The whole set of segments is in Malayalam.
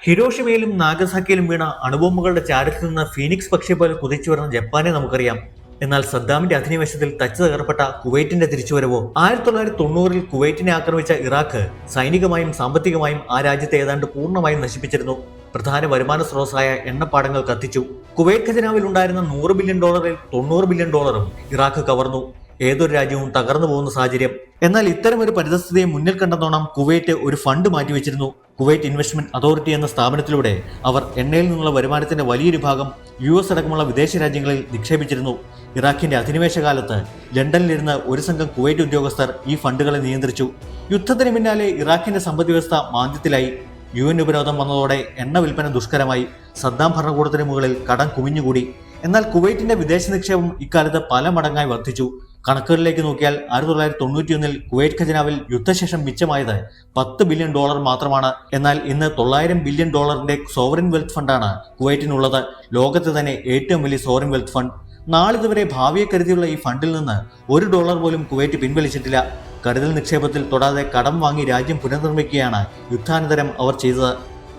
ഹിരോഷിമയിലും നാഗസാക്കിയിലും വീണ അണുബോംബുകളുടെ ചാരത്തിൽ നിന്ന് ഫീനിക്സ് പക്ഷിയെ പോലെ കുതിച്ചു വരുന്ന ജപ്പാനെ നമുക്കറിയാം. എന്നാൽ സദ്ദാമിന്റെ അധിനിവേശത്തിൽ തച്ചു തകർപ്പെട്ട കുവൈറ്റിന്റെ തിരിച്ചുവരവോ? 1990-ൽ കുവൈറ്റിനെ ആക്രമിച്ച ഇറാഖ് സൈനികമായും സാമ്പത്തികമായും ആ രാജ്യത്തെ ഏതാണ്ട് പൂർണ്ണമായും നശിപ്പിച്ചിരുന്നു. പ്രധാന വരുമാന സ്രോതസ്സായ എണ്ണപ്പാടങ്ങൾ കത്തിച്ചു. കുവൈറ്റ് ഖജനാവിൽ ഉണ്ടായിരുന്ന $100 ബില്യൺ $90 ബില്യൺ ഇറാഖ് കവർന്നു. ഏതൊരു രാജ്യവും തകർന്നു പോകുന്ന സാഹചര്യം. എന്നാൽ ഇത്തരം ഒരു പരിതസ്ഥിതിയെ മുന്നിൽ കണ്ടെന്നോണം കുവൈറ്റ് ഒരു ഫണ്ട് മാറ്റിവെച്ചിരുന്നു. കുവൈറ്റ് ഇൻവെസ്റ്റ്മെന്റ് അതോറിറ്റി എന്ന സ്ഥാപനത്തിലൂടെ അവർ എണ്ണയിൽ നിന്നുള്ള വരുമാനത്തിന്റെ വലിയൊരു ഭാഗം US അടക്കമുള്ള വിദേശ രാജ്യങ്ങളിൽ നിക്ഷേപിച്ചിരുന്നു. ഇറാഖിന്റെ അധിനിവേശ കാലത്ത് ലണ്ടനിലിരുന്ന് ഒരു സംഘം കുവൈറ്റ് ഉദ്യോഗസ്ഥർ ഈ ഫണ്ടുകളെ നിയന്ത്രിച്ചു. യുദ്ധത്തിന് പിന്നാലെ ഇറാഖിന്റെ സമ്പദ്വ്യവസ്ഥ മാന്ദ്യത്തിലായി. UN ഉപരോധം വന്നതോടെ എണ്ണ വിൽപ്പന ദുഷ്കരമായി. സദ്ദാം ഭരണകൂടത്തിന് മുകളിൽ കടം കുമിഞ്ഞുകൂടി. എന്നാൽ കുവൈറ്റിന്റെ വിദേശ നിക്ഷേപം ഇക്കാലത്ത് പല മടങ്ങായി വർദ്ധിച്ചു. കണക്കുകളിലേക്ക് നോക്കിയാൽ 1991-ൽ കുവൈറ്റ് ഖജനാവിൽ യുദ്ധശേഷം മിച്ചമായത് $10 ബില്യൺ മാത്രമാണ്. എന്നാൽ ഇന്ന് $900 ബില്യൺ സോവറിൻ വെൽത്ത് ഫണ്ടാണ് കുവൈറ്റിനുള്ളത്. ലോകത്തെ തന്നെ ഏറ്റവും വലിയ സോവറിൻ വെൽത്ത് ഫണ്ട്. നാളിതുവരെ ഭാവിയെ കരുതിയുള്ള ഈ ഫണ്ടിൽ നിന്ന് $1 പോലും കുവൈറ്റ് പിൻവലിച്ചിട്ടില്ല. കരുതൽ നിക്ഷേപത്തിൽ തൊടാതെ കടം വാങ്ങി രാജ്യം പുനർനിർമ്മിക്കുകയാണ് യുദ്ധാനന്തരം അവർ ചെയ്തത്.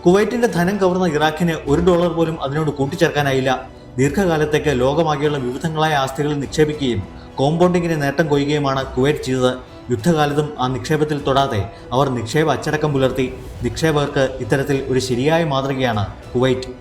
കുവൈറ്റിന്റെ ധനം കവർന്ന ഇറാഖിന് $1 പോലും അതിനോട് കൂട്ടിച്ചേർക്കാനായില്ല. ദീർഘകാലത്തേക്ക് ലോകമാകെയുള്ള വിവിധങ്ങളായ ആസ്തികളിൽ നിക്ഷേപിക്കുകയും കോമ്പൗണ്ടിങ്ങിന് നേട്ടം കൊയ്യുകയുമാണ് കുവൈറ്റ് ചെയ്തത്. യുദ്ധകാലത്തും ആ നിക്ഷേപത്തിൽ തൊടാതെ അവർ നിക്ഷേപ അച്ചടക്കം പുലർത്തി. നിക്ഷേപകർക്ക് ഇത്തരത്തിൽ ഒരു ശരിയായ മാതൃകയാണ് കുവൈറ്റ്.